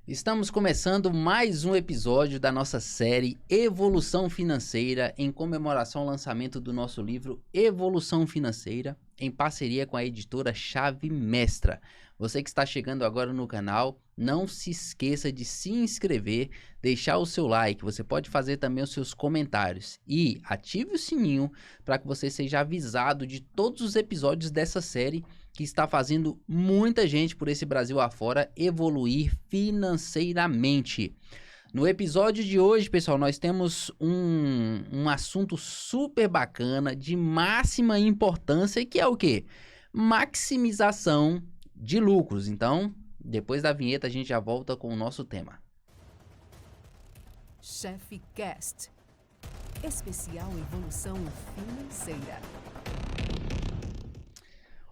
Estamos começando mais um episódio da nossa série Evolução Financeira, em comemoração ao lançamento do nosso livro Evolução Financeira, em parceria com a editora Chave Mestra. Você que está chegando agora no canal, não se esqueça de se inscrever, deixar o seu like, você pode fazer também os seus comentários e ative o sininho para que você seja avisado de todos os episódios dessa série que está fazendo muita gente por esse Brasil afora evoluir financeiramente. No episódio de hoje, pessoal, nós temos um assunto super bacana, de máxima importância, que é o quê? Maximização de lucros. Então, depois da vinheta, a gente já volta com o nosso tema. Chave Cast, especial Evolução Financeira.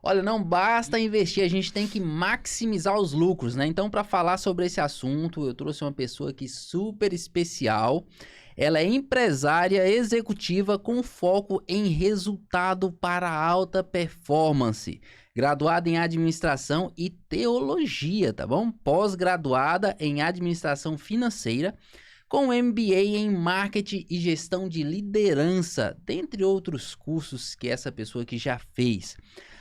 Olha, não basta investir, a gente tem que maximizar os lucros, né? Então, para falar sobre esse assunto, eu trouxe uma pessoa aqui super especial. Ela é empresária executiva com foco em resultado para alta performance. Graduada em administração e teologia, tá bom? Pós-graduada em administração financeira, com MBA em marketing e gestão de liderança, dentre outros cursos que essa pessoa aqui já fez.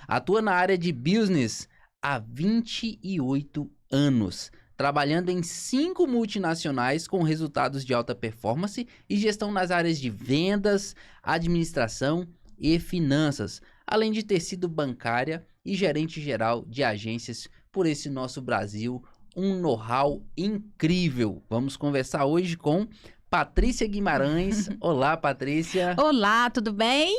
Atua na área de business há 28 anos, trabalhando em 5 multinacionais com resultados de alta performance e gestão nas áreas de vendas, administração e finanças, além de ter sido bancária e gerente geral de agências por esse nosso Brasil, um know-how incrível. Vamos conversar hoje com Patrícia Guimarães. Olá, Patrícia. Olá, tudo bem?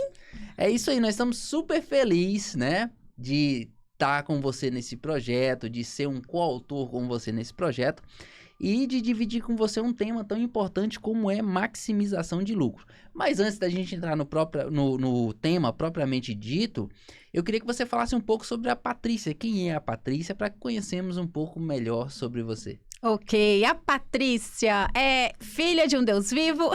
É isso aí, nós estamos super felizes, né, de estar com você nesse projeto, de ser um coautor com você nesse projeto e de dividir com você um tema tão importante como é maximização de lucro. Mas antes da gente entrar no tema propriamente dito, eu queria que você falasse um pouco sobre a Patrícia. Quem é a Patrícia, para que conheçamos um pouco melhor sobre você. Ok, a Patrícia é filha de um Deus vivo,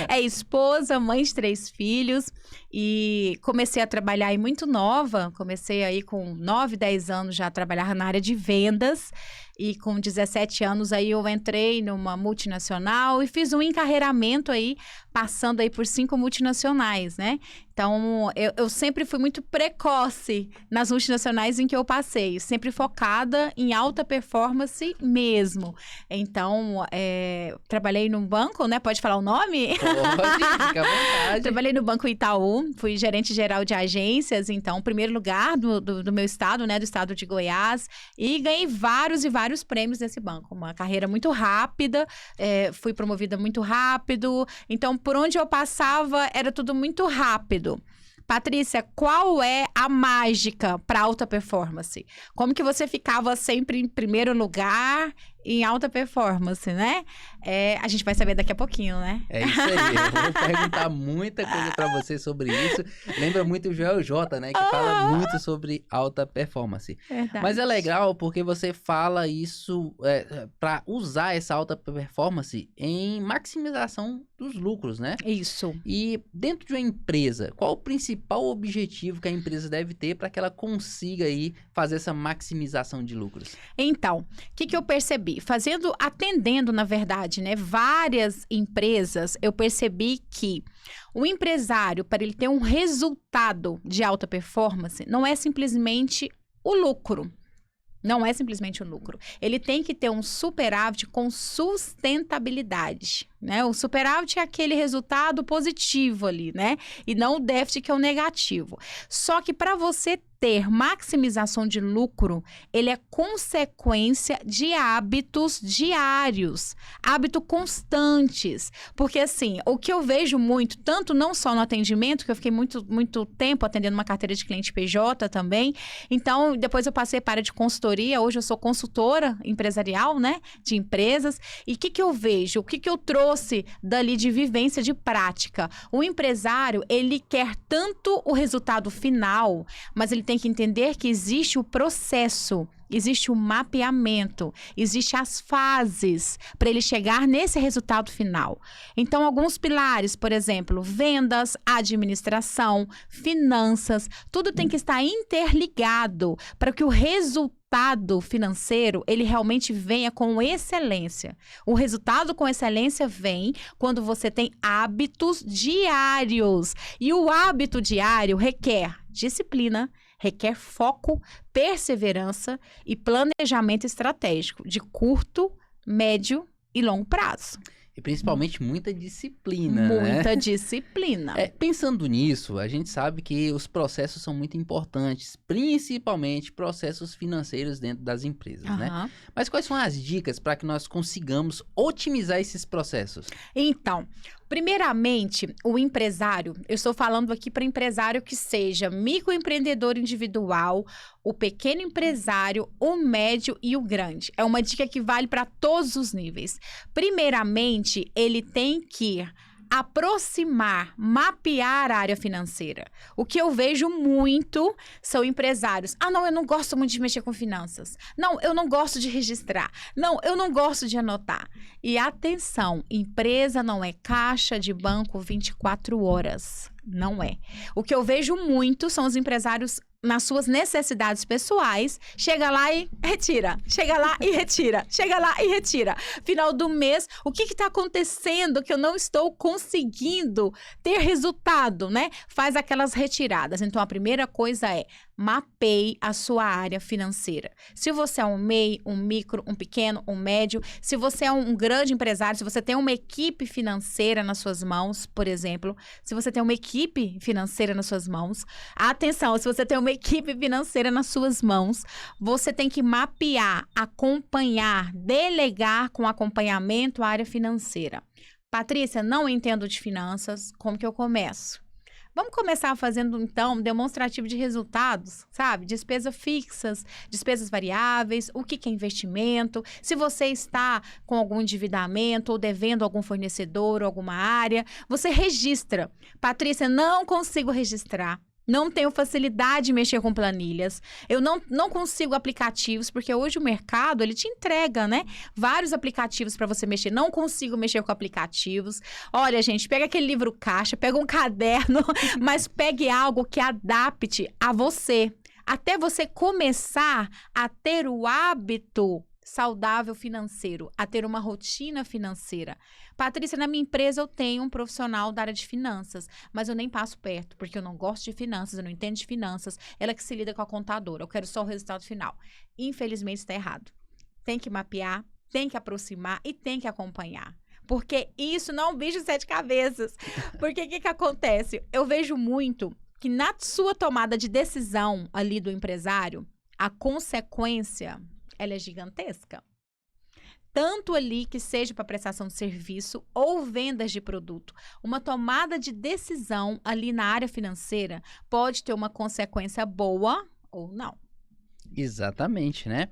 é esposa, mãe de 3 filhos e comecei a trabalhar aí muito nova, comecei aí com 9, 10 anos já a trabalhar na área de vendas e com 17 anos aí eu entrei numa multinacional e fiz um encarreiramento aí, passando aí por 5 multinacionais, né? Então, eu sempre fui muito precoce nas multinacionais em que eu passei, sempre focada em alta performance mesmo. Então, trabalhei num banco, né? Pode falar o nome? Pode, fica à vontade. Trabalhei no Banco Itaú, fui gerente geral de agências, então, primeiro lugar do meu estado, né? Do estado de Goiás, e ganhei vários e vários prêmios nesse banco. Uma carreira muito rápida, fui promovida muito rápido, então, por onde eu passava, era tudo muito rápido. Patrícia, qual é a mágica para alta performance? Como que você ficava sempre em primeiro lugar em alta performance, né? A gente vai saber daqui a pouquinho, né? É isso aí, eu vou perguntar muita coisa para você sobre isso. Lembra muito o Joel J, né? Que fala muito sobre alta performance. Verdade. Mas é legal porque você fala isso para usar essa alta performance em maximização dos lucros, né? Isso. E dentro de uma empresa, qual o principal objetivo que a empresa deve ter para que ela consiga aí fazer essa maximização de lucros? Então, o que eu percebi? Atendendo, na verdade, né, várias empresas, eu percebi que o empresário, para ele ter um resultado de alta performance, não é simplesmente o lucro. Não é simplesmente o lucro. Ele tem que ter um superávit com sustentabilidade, né? O superávit é aquele resultado positivo ali, né? E não o déficit que é o negativo. Só que para você ter maximização de lucro, ele é consequência de hábitos diários, hábitos constantes. Porque assim, o que eu vejo muito, tanto não só no atendimento, que eu fiquei muito tempo atendendo uma carteira de cliente PJ também, então depois eu passei para a área de consultoria, hoje eu sou consultora empresarial, né, de empresas, e o que eu vejo, o que eu trouxe trouxe dali de vivência, de prática. O empresário, ele quer tanto o resultado final, mas ele tem que entender que existe o processo. Existe o mapeamento, existe as fases para ele chegar nesse resultado final. Então, alguns pilares, por exemplo, vendas, administração, finanças, tudo tem que estar interligado para que o resultado financeiro, ele realmente venha com excelência. O resultado com excelência vem quando você tem hábitos diários. E o hábito diário requer disciplina, requer foco, perseverança e planejamento estratégico de curto, médio e longo prazo. E principalmente muita disciplina, né? Muita disciplina. Pensando nisso, a gente sabe que os processos são muito importantes, principalmente processos financeiros dentro das empresas, né? Mas quais são as dicas para que nós consigamos otimizar esses processos? Então, primeiramente, o empresário, eu estou falando aqui para empresário que seja microempreendedor individual, o pequeno empresário, o médio e o grande. É uma dica que vale para todos os níveis. Primeiramente, ele tem que aproximar, mapear a área financeira. O que eu vejo muito são empresários. Ah, não, eu não gosto muito de mexer com finanças. Não, eu não gosto de registrar. Não, eu não gosto de anotar. E atenção, empresa não é caixa de banco 24 horas. Não é. O que eu vejo muito são os empresários nas suas necessidades pessoais, chega lá e retira, chega lá e retira, chega lá e retira. Final do mês, o que está acontecendo que eu não estou conseguindo ter resultado, né? Faz aquelas retiradas. Então, a primeira coisa é mapeie a sua área financeira. Se você é um MEI, um micro, um pequeno, um médio, se você é um grande empresário, se você tem uma equipe financeira nas suas mãos, por exemplo, se você tem uma equipe financeira nas suas mãos, atenção, se você tem uma equipe financeira nas suas mãos, você tem que mapear, acompanhar, delegar com acompanhamento a área financeira. Patrícia, não entendo de finanças, como que eu começo? Vamos começar fazendo, então, demonstrativo de resultados, sabe? Despesas fixas, despesas variáveis, o que é investimento, se você está com algum endividamento ou devendo algum fornecedor ou alguma área, você registra. Patrícia, não consigo registrar. Não tenho facilidade de mexer com planilhas. Eu não consigo aplicativos, porque hoje o mercado, ele te entrega, né? Vários aplicativos para você mexer. Não consigo mexer com aplicativos. Olha, gente, pega aquele livro caixa, pega um caderno, mas pegue algo que adapte a você. Até você começar a ter o hábito saudável financeiro, a ter uma rotina financeira. Patrícia, na minha empresa eu tenho um profissional da área de finanças, mas eu nem passo perto, porque eu não gosto de finanças, eu não entendo de finanças, ela que se lida com a contadora, eu quero só o resultado final. Infelizmente está errado. Tem que mapear, tem que aproximar e tem que acompanhar. Porque isso não é um bicho de 7 cabeças. Porque o que acontece? Eu vejo muito que na sua tomada de decisão ali do empresário, a consequência, ela é gigantesca. Tanto ali que seja para prestação de serviço ou vendas de produto. Uma tomada de decisão ali na área financeira pode ter uma consequência boa ou não. Exatamente, né?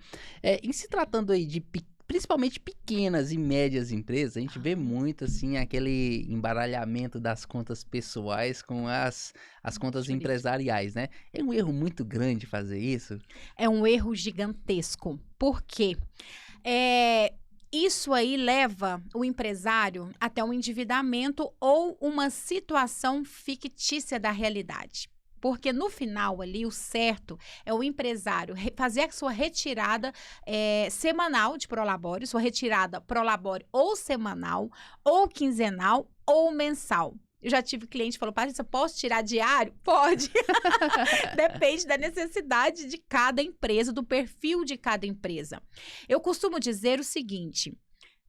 Em se tratando aí de principalmente pequenas e médias empresas, a gente vê muito, assim, aquele embaralhamento das contas pessoais com as contas empresariais, né? É um erro muito grande fazer isso? É um erro gigantesco. Por quê? Isso aí leva o empresário até um endividamento ou uma situação fictícia da realidade. Porque no final ali, o certo é o empresário fazer a sua retirada semanal de Prolabore, sua retirada Prolabore ou semanal, ou quinzenal, ou mensal. Eu já tive cliente que falou, Patrícia, posso tirar diário? Pode. Depende da necessidade de cada empresa, do perfil de cada empresa. Eu costumo dizer o seguinte,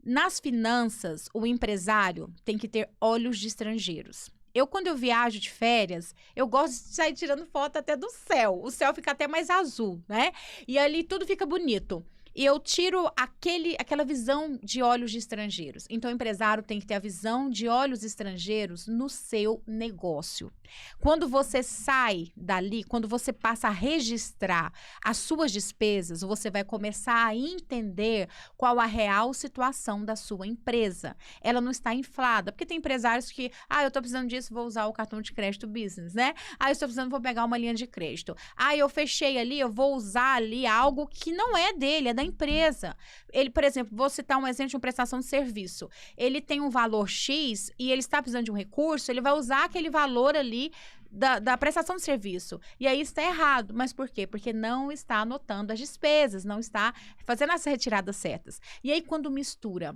nas finanças, o empresário tem que ter olhos de estrangeiros. Quando eu viajo de férias, eu gosto de sair tirando foto até do céu. O céu fica até mais azul, né? E ali tudo fica bonito. e eu tiro aquela visão de olhos de estrangeiros. Então, o empresário tem que ter a visão de olhos estrangeiros no seu negócio. Quando você sai dali, quando você passa a registrar as suas despesas, você vai começar a entender qual a real situação da sua empresa. Ela não está inflada, porque tem empresários que, eu estou precisando disso, vou usar o cartão de crédito business, né? Eu estou precisando, vou pegar uma linha de crédito. Eu fechei ali, eu vou usar ali algo que não é dele, é da empresa. Ele, por exemplo, vou citar um exemplo de uma prestação de serviço. Ele tem um valor X e ele está precisando de um recurso, ele vai usar aquele valor ali da prestação de serviço. E aí está errado. Mas por quê? Porque não está anotando as despesas, não está fazendo as retiradas certas. E aí, quando mistura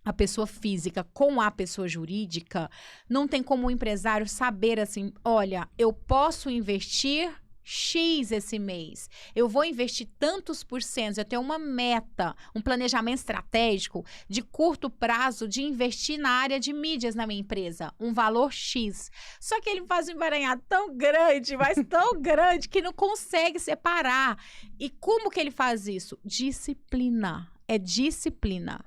a pessoa física com a pessoa jurídica, não tem como o empresário saber assim, olha, eu posso investir X esse mês, eu vou investir tantos %, eu tenho uma meta, um planejamento estratégico de curto prazo de investir na área de mídias na minha empresa, um valor X. Só que ele faz um emaranhado tão grande, mas tão grande, que não consegue separar. E como que ele faz isso? Disciplina. É disciplina.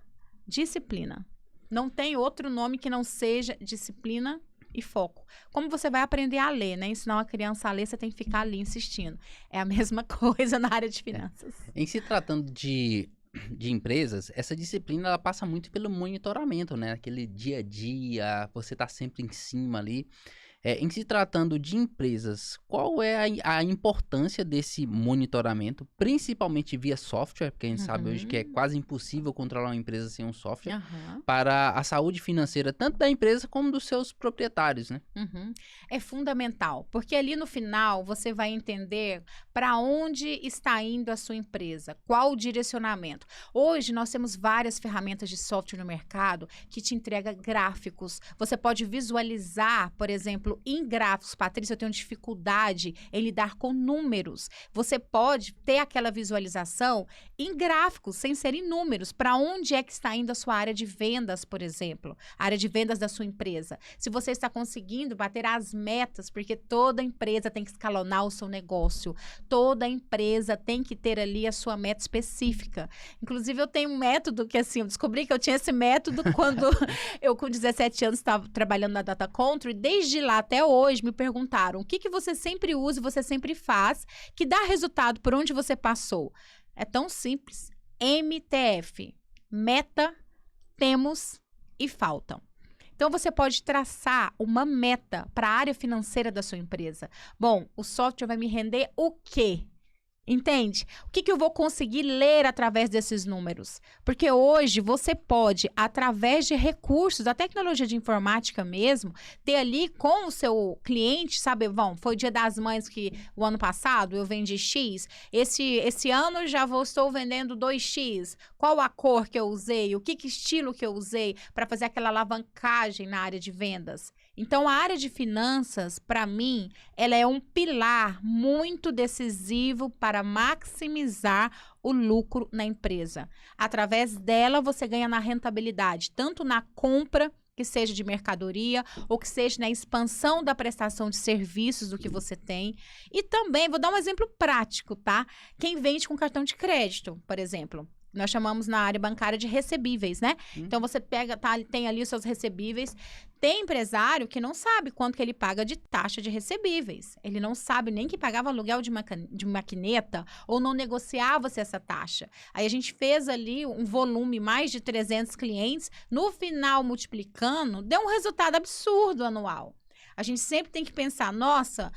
Disciplina. Não tem outro nome que não seja disciplina e foco. Como você vai aprender a ler, né? Ensinar uma criança a ler, você tem que ficar ali insistindo. É a mesma coisa na área de finanças. Em se tratando de empresas, essa disciplina ela passa muito pelo monitoramento, né? Aquele dia a dia, você tá sempre em cima ali. Em se tratando de empresas, qual é a importância desse monitoramento, principalmente via software, porque a gente sabe hoje que é quase impossível controlar uma empresa sem um software, para a saúde financeira, tanto da empresa como dos seus proprietários, né? É fundamental, porque ali no final você vai entender para onde está indo a sua empresa, qual o direcionamento. Hoje nós temos várias ferramentas de software no mercado que te entrega gráficos. Você pode visualizar, por exemplo, em gráficos. Patrícia, eu tenho dificuldade em lidar com números. Você pode ter aquela visualização em gráficos, sem ser em números. Para onde é que está indo a sua área de vendas, por exemplo? A área de vendas da sua empresa. Se você está conseguindo bater as metas, porque toda empresa tem que escalonar o seu negócio. Toda empresa tem que ter ali a sua meta específica. Inclusive, eu tenho um método que, assim, eu descobri que eu tinha esse método quando eu, com 17 anos, estava trabalhando na Data Control, e desde lá até hoje me perguntaram o que você sempre usa e você sempre faz que dá resultado por onde você passou. É tão simples. MTF. Meta, temos e faltam. Então, você pode traçar uma meta para a área financeira da sua empresa. Bom, o software vai me render o quê? Entende? O que eu vou conseguir ler através desses números? Porque hoje você pode, através de recursos, da tecnologia de informática mesmo, ter ali com o seu cliente, sabe, foi o Dia das Mães que o ano passado eu vendi X, esse ano já estou vendendo 2X, qual a cor que eu usei, o que estilo que eu usei para fazer aquela alavancagem na área de vendas. Então, a área de finanças, para mim, ela é um pilar muito decisivo para maximizar o lucro na empresa. Através dela, você ganha na rentabilidade, tanto na compra, que seja de mercadoria, ou que seja na expansão da prestação de serviços do que você tem. E também, vou dar um exemplo prático, tá? Quem vende com cartão de crédito, por exemplo. Nós chamamos na área bancária de recebíveis, né? Então, você tem ali os seus recebíveis. Tem empresário que não sabe quanto que ele paga de taxa de recebíveis. Ele não sabe nem que pagava aluguel de maquineta ou não negociava-se essa taxa. Aí a gente fez ali um volume, mais de 300 clientes. No final, multiplicando, deu um resultado absurdo anual. A gente sempre tem que pensar, nossa,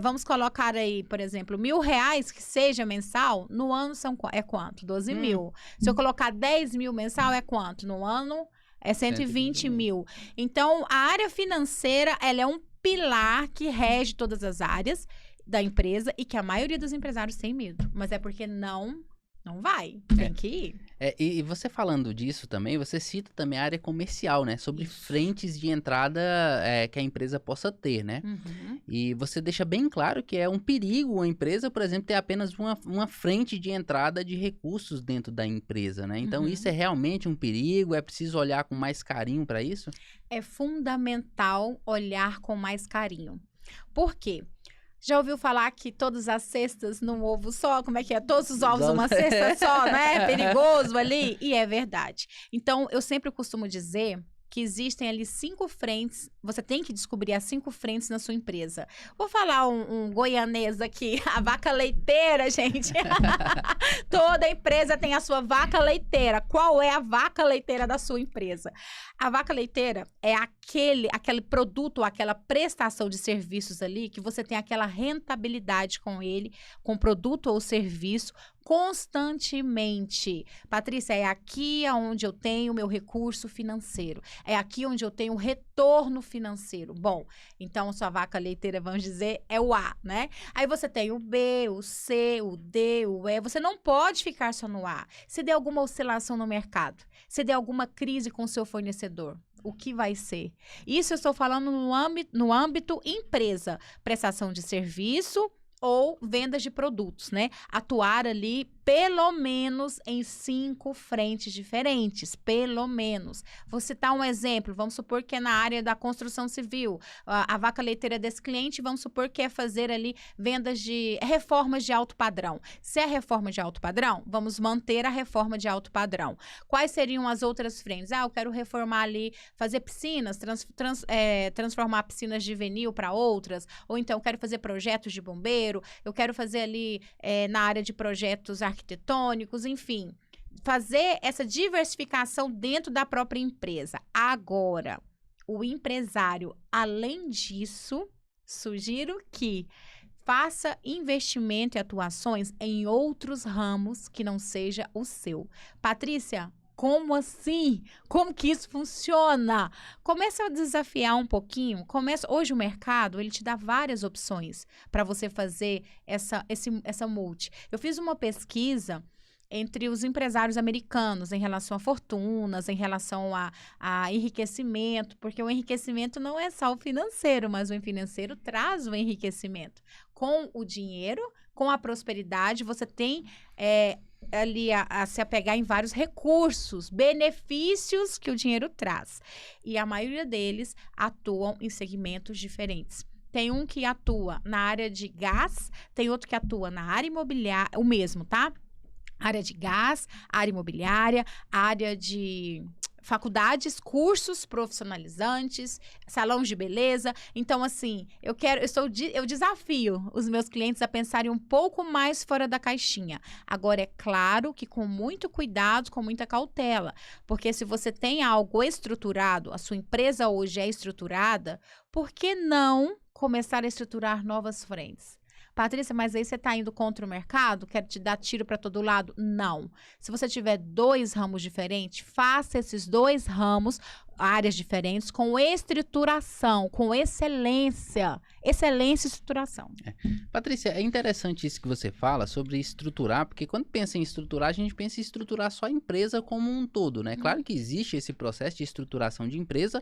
vamos colocar aí, por exemplo, R$1.000 que seja mensal, no ano é quanto? 12 mil. Se eu colocar 10 mil mensal, é quanto? No ano é 120 mil. Então, a área financeira, ela é um pilar que rege todas as áreas da empresa e que a maioria dos empresários tem medo. Mas é porque não vai, tem que ir. E você falando disso também, você cita também a área comercial, né? Sobre frentes de entrada que a empresa possa ter, né? E você deixa bem claro que é um perigo a empresa, por exemplo, ter apenas uma frente de entrada de recursos dentro da empresa, né? Então, isso é realmente um perigo? É preciso olhar com mais carinho para isso? É fundamental olhar com mais carinho. Por quê? Já ouviu falar que todas as cestas num ovo só? Como é que é? Todos os ovos numa cesta só, não é? Perigoso ali? E é verdade. Então, eu sempre costumo dizer que existem ali 5 frentes, você tem que descobrir as 5 frentes na sua empresa. Vou falar um goianês aqui, a vaca leiteira, gente. Toda empresa tem a sua vaca leiteira. Qual é a vaca leiteira da sua empresa? A vaca leiteira é aquele produto, aquela prestação de serviços ali que você tem aquela rentabilidade com ele, com o produto ou serviço, constantemente. Patrícia, é aqui onde eu tenho o meu recurso financeiro. É aqui onde eu tenho o retorno financeiro. Bom, então sua vaca leiteira, vamos dizer, é o A, né? Aí você tem o B, o C, o D, o E. Você não pode ficar só no A. Se der alguma oscilação no mercado, se der alguma crise com o seu fornecedor, o que vai ser? Isso eu estou falando no âmbito empresa, prestação de serviço ou vendas de produtos, né? Atuar ali pelo menos em 5 frentes diferentes, pelo menos. Vou citar um exemplo, vamos supor que é na área da construção civil, a vaca leiteira desse cliente, vamos supor que é fazer ali vendas de reformas de alto padrão. Se é reforma de alto padrão, vamos manter a reforma de alto padrão. Quais seriam as outras frentes? Eu quero reformar ali, fazer piscinas, transformar piscinas de vinil para outras, ou então quero fazer projetos de bombeiro, eu quero fazer ali na área de projetos arquitetônicos, enfim, fazer essa diversificação dentro da própria empresa. Agora, o empresário, além disso, sugiro que faça investimento e atuações em outros ramos que não seja o seu. Patrícia, como assim? Como que isso funciona? Começa a desafiar um pouquinho. Hoje o mercado, ele te dá várias opções para você fazer essa multi. Eu fiz uma pesquisa entre os empresários americanos em relação a fortunas, em relação a enriquecimento, porque o enriquecimento não é só o financeiro, mas o financeiro traz o enriquecimento. Com o dinheiro, com a prosperidade, você tem ali a se apegar em vários recursos, benefícios que o dinheiro traz. E a maioria deles atuam em segmentos diferentes. Tem um que atua na área de gás, tem outro que atua na área imobiliária, o mesmo, tá? Área de gás, área imobiliária, área de faculdades, cursos profissionalizantes, salões de beleza. Então, assim, eu desafio os meus clientes a pensarem um pouco mais fora da caixinha. Agora, é claro que com muito cuidado, com muita cautela, porque se você tem algo estruturado, a sua empresa hoje é estruturada, por que não começar a estruturar novas frentes? Patrícia, mas aí você está indo contra o mercado? Quer te dar tiro para todo lado? Não. Se você tiver 2 ramos diferentes, faça esses 2 ramos, áreas diferentes, com estruturação, com excelência. Excelência e estruturação. Patrícia, é interessante isso que você fala sobre estruturar, porque quando pensa em estruturar, a gente pensa em estruturar só a empresa como um todo, né? Claro que existe esse processo de estruturação de empresa,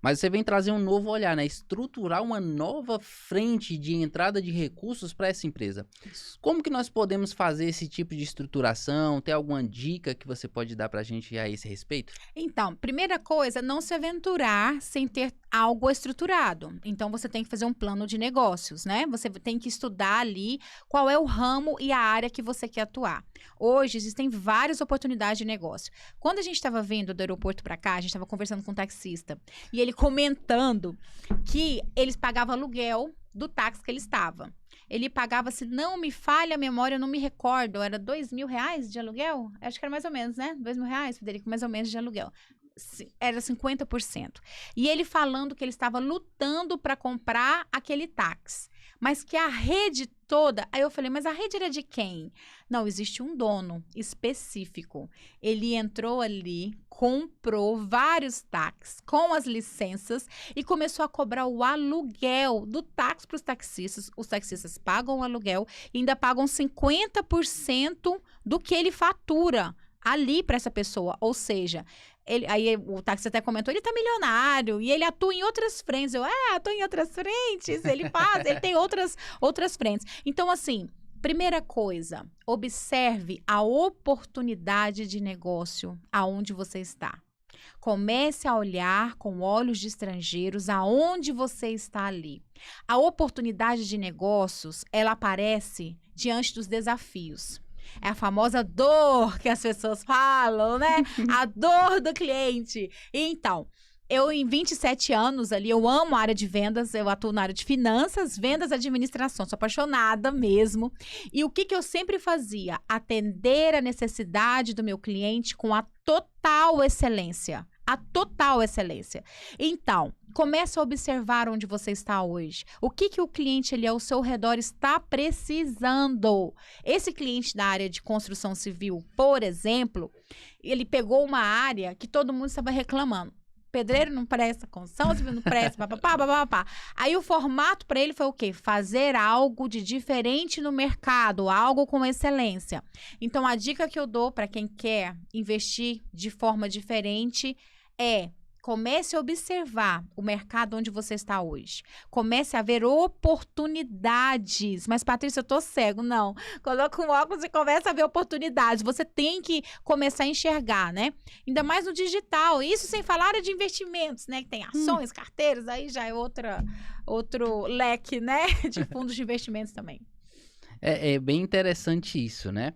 mas você vem trazer um novo olhar, né? Estruturar uma nova frente de entrada de recursos para essa empresa. Isso. Como que nós podemos fazer esse tipo de estruturação? Tem alguma dica que você pode dar para a gente a esse respeito? Então, primeira coisa, não se aventurar sem ter algo estruturado. Então, você tem que fazer um plano de negócios, né? Você tem que estudar ali qual é o ramo e a área que você quer atuar. Hoje, existem várias oportunidades de negócio. Quando a gente estava vindo do aeroporto para cá, a gente estava conversando com um taxista e ele comentando que eles pagavam aluguel do táxi que ele estava. Ele pagava, se não me falha a memória, eu não me recordo, era R$2.000 de aluguel? Acho que era mais ou menos, né? R$2.000, Federico, mais ou menos de aluguel. Era 50%. E ele falando que ele estava lutando para comprar aquele táxi, mas que a rede toda... Aí eu falei, mas a rede era de quem? Não, existe um dono específico. Ele entrou ali, comprou vários táxis com as licenças e começou a cobrar o aluguel do táxi para os taxistas. Os taxistas pagam o aluguel e ainda pagam 50% do que ele fatura ali para essa pessoa. Ou seja... aí o táxi até comentou, ele tá milionário e ele atua em outras frentes. Atua em outras frentes, ele tem outras frentes. Então, assim, primeira coisa, observe a oportunidade de negócio aonde você está. Comece a olhar com olhos de estrangeiros aonde você está ali. A oportunidade de negócios, ela aparece diante dos desafios. É a famosa dor que as pessoas falam, né? A dor do cliente. Então, eu em 27 anos ali, eu amo a área de vendas, eu atuo na área de finanças, vendas, administração, sou apaixonada mesmo. E o que eu sempre fazia? Atender a necessidade do meu cliente com a total excelência. A total excelência. Então, comece a observar onde você está hoje. O que o cliente ali ao seu redor está precisando. Esse cliente da área de construção civil, por exemplo, ele pegou uma área que todo mundo estava reclamando. Pedreiro não presta, construção civil não presta, papapá, papapá. Aí o formato para ele foi o quê? Fazer algo de diferente no mercado, algo com excelência. Então, a dica que eu dou para quem quer investir de forma diferente é: comece a observar o mercado onde você está hoje. Comece a ver oportunidades. Mas, Patrícia, eu tô cego. Não. Coloca um óculos e começa a ver oportunidades. Você tem que começar a enxergar, né? Ainda mais no digital. Isso sem falar de investimentos, né? Que tem ações, carteiras, aí já é outro leque, né? De fundos de investimentos também. É bem interessante isso, né?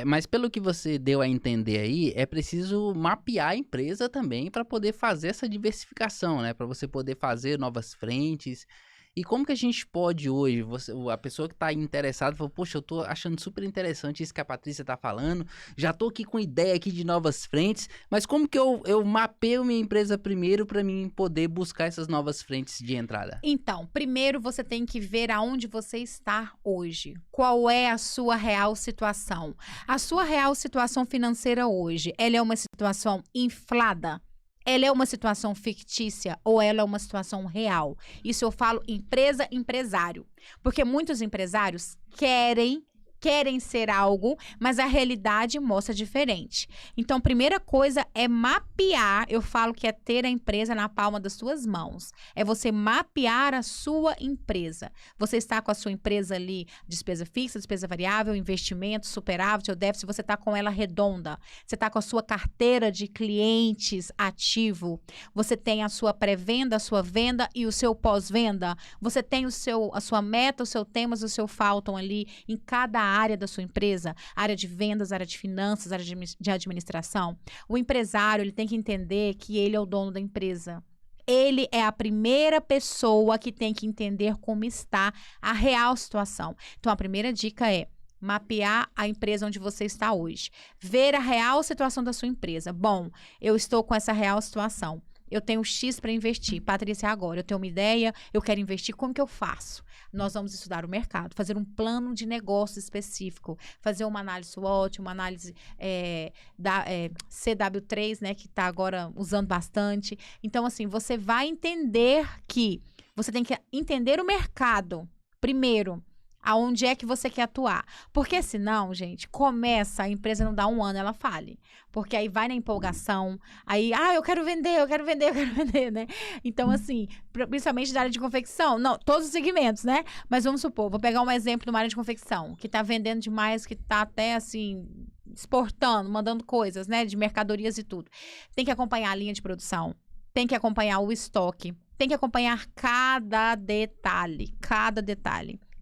Mas pelo que você deu a entender aí, é preciso mapear a empresa também para poder fazer essa diversificação, né? Para você poder fazer novas frentes. E como que a gente pode hoje, a pessoa que está interessada, fala, poxa, eu tô achando super interessante isso que a Patrícia tá falando, já tô aqui com ideia aqui de novas frentes, mas como que eu mapeio minha empresa primeiro para mim poder buscar essas novas frentes de entrada? Então, primeiro você tem que ver aonde você está hoje. Qual é a sua real situação? A sua real situação financeira hoje, ela é uma situação inflada? Ela é uma situação fictícia ou ela é uma situação real? Isso eu falo empresa, empresário. Porque muitos empresários querem ser algo, mas a realidade mostra diferente. Então, primeira coisa é mapear. Eu falo que é ter a empresa na palma das suas mãos. É você mapear a sua empresa. Você está com a sua empresa ali, despesa fixa, despesa variável, investimento, superávit ou déficit, você está com ela redonda. Você está com a sua carteira de clientes ativo. Você tem a sua pré-venda, a sua venda e o seu pós-venda. Você tem a sua meta, o seu temas, o seu faltam ali em cada área da sua empresa, área de vendas, área de finanças, área de administração. O empresário, ele tem que entender que ele é o dono da empresa. Ele é a primeira pessoa que tem que entender como está a real situação. Então, a primeira dica é mapear a empresa onde você está hoje. Ver a real situação da sua empresa. Bom, eu estou com essa real situação. Eu tenho X para investir. Patrícia, agora eu tenho uma ideia, eu quero investir, como que eu faço? Nós vamos estudar o mercado, fazer um plano de negócio específico, fazer uma análise SWOT, uma análise da CW3, né, que está agora usando bastante. Então, assim, você vai entender que você tem que entender o mercado primeiro. Aonde é que você quer atuar? Porque senão, gente, começa, a empresa não dá um ano, ela fale. Porque aí vai na empolgação, aí, eu quero vender, né? Então, assim, principalmente da área de confecção, não, todos os segmentos, né? Mas vamos supor, vou pegar um exemplo de uma área de confecção, que tá vendendo demais, que tá até, assim, exportando, mandando coisas, né? De mercadorias e tudo. Tem que acompanhar a linha de produção, tem que acompanhar o estoque, tem que acompanhar cada detalhe.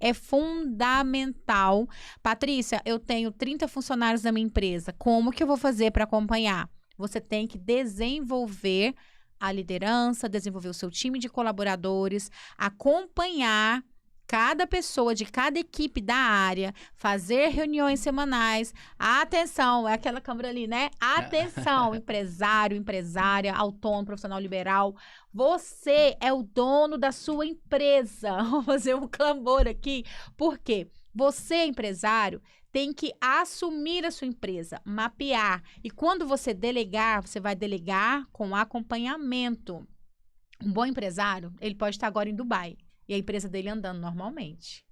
É fundamental. Patrícia, eu tenho 30 funcionários na minha empresa. Como que eu vou fazer para acompanhar? Você tem que desenvolver a liderança, desenvolver o seu time de colaboradores, acompanhar cada pessoa de cada equipe da área, fazer reuniões semanais. Atenção, é aquela câmera ali, né? Atenção, empresário, empresária, autônomo, profissional liberal. Você é o dono da sua empresa. Vou fazer um clamor aqui. Por quê? Você, empresário, tem que assumir a sua empresa, mapear. E quando você delegar, você vai delegar com acompanhamento. Um bom empresário, ele pode estar agora em Dubai. E a empresa dele andando normalmente.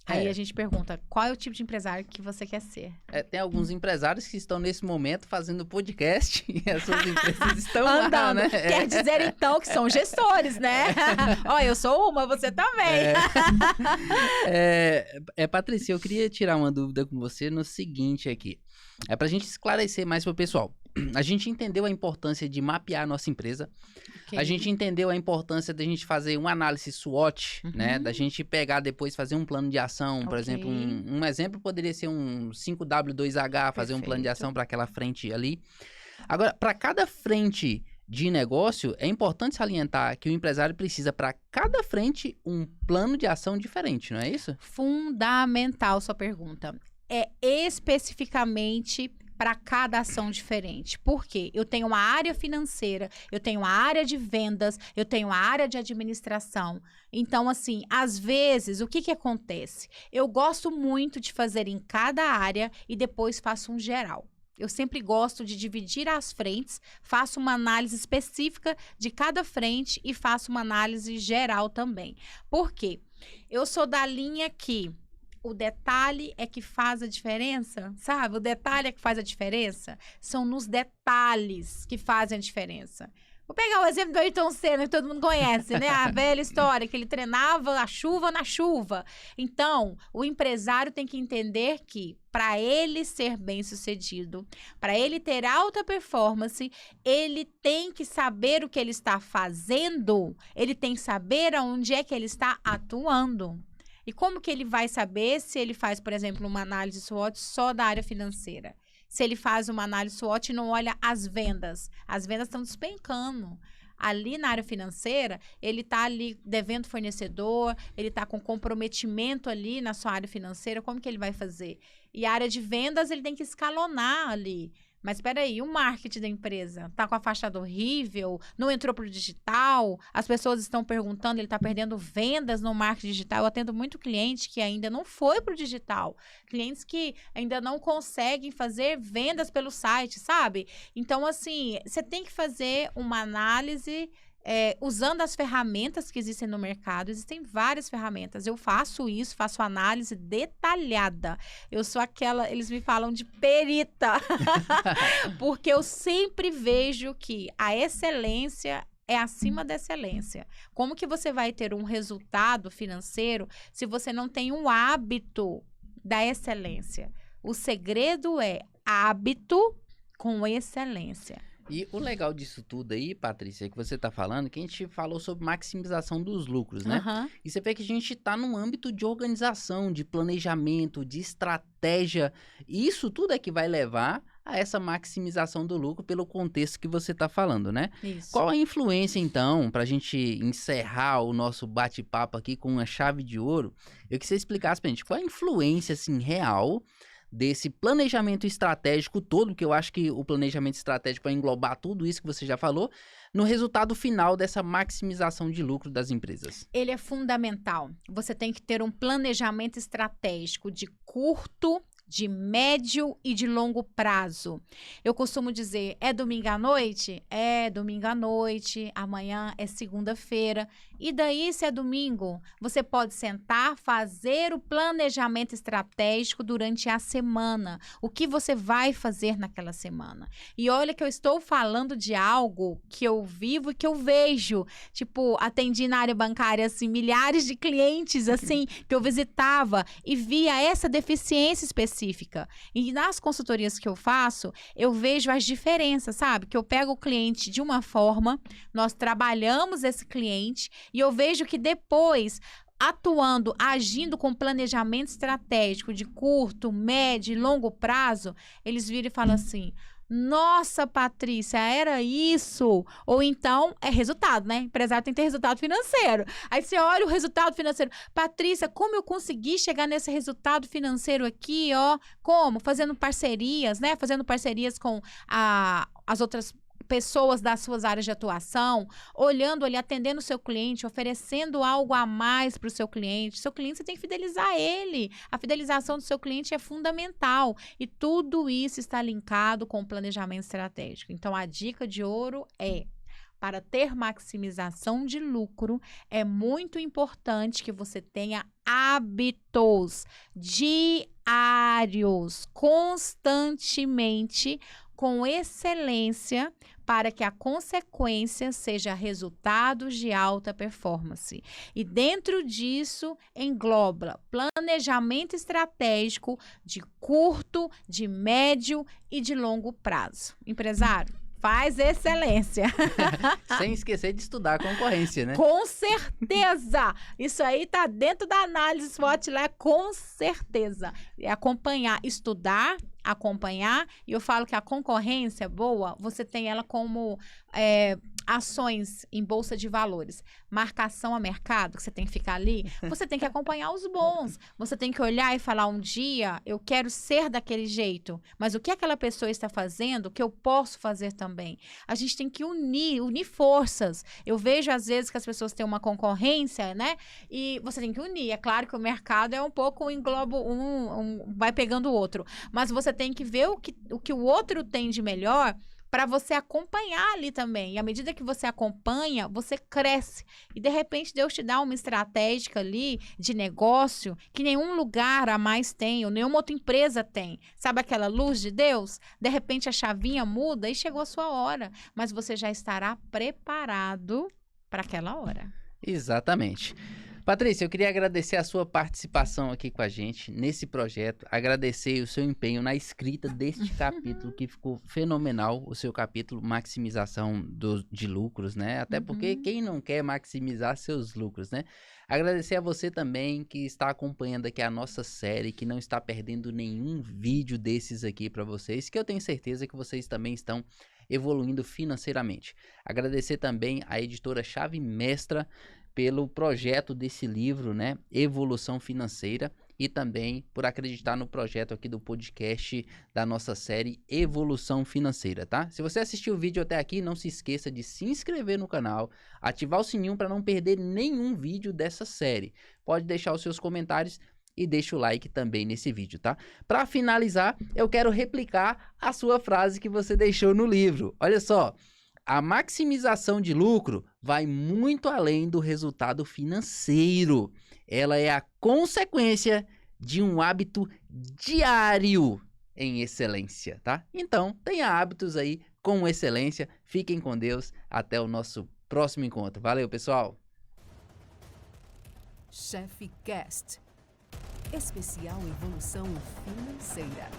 Aí a gente pergunta, qual é o tipo de empresário que você quer ser? Tem alguns empresários que estão nesse momento fazendo podcast e as suas empresas estão andando, lá, né? Quer dizer, então, que são gestores, né? Eu sou uma, você também. Patrícia, eu queria tirar uma dúvida com você no seguinte aqui. Pra gente esclarecer mais pro pessoal. a gente entendeu a importância de mapear a nossa empresa. Ok. A gente entendeu a importância da gente fazer uma análise SWOT, né? Da gente pegar depois, fazer um plano de ação. Por Ok. exemplo, um exemplo poderia ser um 5W2H, fazer um plano de ação Perfeito. para aquela frente ali. Agora, para cada frente de negócio, é importante salientar que o empresário precisa, para cada frente, um plano de ação diferente, não é isso? Fundamental sua pergunta. É especificamente para cada ação diferente. Por quê? Eu tenho uma área financeira, eu tenho uma área de vendas, eu tenho uma área de administração. Então, assim, às vezes, o que acontece? Eu gosto muito de fazer em cada área e depois faço um geral. Eu sempre gosto de dividir as frentes, faço uma análise específica de cada frente e faço uma análise geral também. Por quê? Eu sou da linha que o detalhe é que faz a diferença, sabe? O detalhe é que faz a diferença. São nos detalhes que fazem a diferença. Vou pegar o exemplo do Ayrton Senna, que todo mundo conhece, né? A velha história, que ele treinava a chuva na chuva. Então, o empresário tem que entender que, para ele ser bem-sucedido, para ele ter alta performance, ele tem que saber o que ele está fazendo, ele tem que saber aonde é que ele está atuando. E como que ele vai saber se ele faz, por exemplo, uma análise SWOT só da área financeira? Se ele faz uma análise SWOT e não olha as vendas estão despencando. Ali na área financeira, ele está ali devendo fornecedor, ele está com comprometimento ali na sua área financeira, como que ele vai fazer? E a área de vendas, ele tem que escalonar ali. Mas espera aí, o marketing da empresa tá com a fachada horrível, não entrou pro digital, as pessoas estão perguntando, ele tá perdendo vendas no marketing digital. Eu atendo muito cliente que ainda não foi pro digital, clientes que ainda não conseguem fazer vendas pelo site, sabe? Então, assim, você tem que fazer uma análise usando as ferramentas que existem no mercado. Existem várias ferramentas. Eu faço isso, faço análise detalhada. Eu sou aquela, eles me falam de perita. Porque eu sempre vejo que a excelência é acima da excelência. Como que você vai ter um resultado financeiro se você não tem um hábito da excelência? O segredo é hábito com excelência. E o legal disso tudo aí, Patrícia, que você tá falando, que a gente falou sobre maximização dos lucros, né? Uhum. E você vê que a gente tá num âmbito de organização, de planejamento, de estratégia. E isso tudo é que vai levar a essa maximização do lucro pelo contexto que você tá falando, né? Isso. Qual a influência, então, pra gente encerrar o nosso bate-papo aqui com uma chave de ouro? Eu queria que você explicasse pra gente qual a influência, assim, real desse planejamento estratégico todo, que eu acho que o planejamento estratégico vai englobar tudo isso que você já falou, no resultado final dessa maximização de lucro das empresas. Ele é fundamental. Você tem que ter um planejamento estratégico de curto, de médio e de longo prazo. Eu costumo dizer, é domingo à noite? É domingo à noite, amanhã é segunda-feira. E daí, se é domingo, você pode sentar, fazer o planejamento estratégico durante a semana. O que você vai fazer naquela semana? E olha que eu estou falando de algo que eu vivo e que eu vejo. Tipo, atendi na área bancária, assim, milhares de clientes, assim, que eu visitava e via essa deficiência específica. E nas consultorias que eu faço, eu vejo as diferenças, sabe? Que eu pego o cliente de uma forma, nós trabalhamos esse cliente e eu vejo que depois, atuando, agindo com planejamento estratégico de curto, médio e longo prazo, eles viram e falam assim: nossa, Patrícia, era isso? Ou então, é resultado, né? Empresário tem que ter resultado financeiro. Aí você olha o resultado financeiro. Patrícia, como eu consegui chegar nesse resultado financeiro aqui, ó? Como? Fazendo parcerias, né? Fazendo parcerias com as outras pessoas das suas áreas de atuação, olhando ali, atendendo o seu cliente, oferecendo algo a mais para o seu cliente. Seu cliente, você tem que fidelizar ele. A fidelização do seu cliente é fundamental. E tudo isso está linkado com o planejamento estratégico. Então, a dica de ouro é: para ter maximização de lucro, é muito importante que você tenha hábitos diários, constantemente, com excelência para que a consequência seja resultados de alta performance. E dentro disso engloba planejamento estratégico de curto, de médio e de longo prazo. Empresário, faz excelência. Sem esquecer de estudar a concorrência, né? Com certeza! Isso aí tá dentro da análise SWOT lá, com certeza. É acompanhar, estudar, acompanhar. E eu falo que a concorrência boa, você tem ela como ações em bolsa de valores. Marcação a mercado, que você tem que ficar ali. Você tem que acompanhar os bons. Você tem que olhar e falar, um dia eu quero ser daquele jeito. Mas o que aquela pessoa está fazendo, que eu posso fazer também? A gente tem que unir forças. Eu vejo às vezes que as pessoas têm uma concorrência, né? E você tem que unir. É claro que o mercado é um pouco engloba vai pegando o outro. Mas você tem que ver o que o outro tem de melhor para você acompanhar ali também. E à medida que você acompanha, você cresce. E de repente Deus te dá uma estratégia ali de negócio que nenhum lugar a mais tem, ou nenhuma outra empresa tem. Sabe aquela luz de Deus? De repente a chavinha muda e chegou a sua hora. Mas você já estará preparado para aquela hora. Exatamente. Patrícia, eu queria agradecer a sua participação aqui com a gente nesse projeto, agradecer o seu empenho na escrita deste capítulo, que ficou fenomenal, o seu capítulo Maximização de Lucros, né? Até porque quem não quer maximizar seus lucros, né? Agradecer a você também que está acompanhando aqui a nossa série, que não está perdendo nenhum vídeo desses aqui para vocês, que eu tenho certeza que vocês também estão evoluindo financeiramente. Agradecer também a editora Chave Mestra pelo projeto desse livro, né, Evolução Financeira, e também por acreditar no projeto aqui do podcast da nossa série Evolução Financeira, tá? Se você assistiu o vídeo até aqui, não se esqueça de se inscrever no canal, ativar o sininho para não perder nenhum vídeo dessa série. Pode deixar os seus comentários e deixa o like também nesse vídeo, tá? Para finalizar, eu quero replicar a sua frase que você deixou no livro. Olha só. A maximização de lucro vai muito além do resultado financeiro. Ela é a consequência de um hábito diário em excelência, tá? Então, tenha hábitos aí com excelência. Fiquem com Deus. Até o nosso próximo encontro. Valeu, pessoal! Chefe Cast. Especial Evolução Financeira.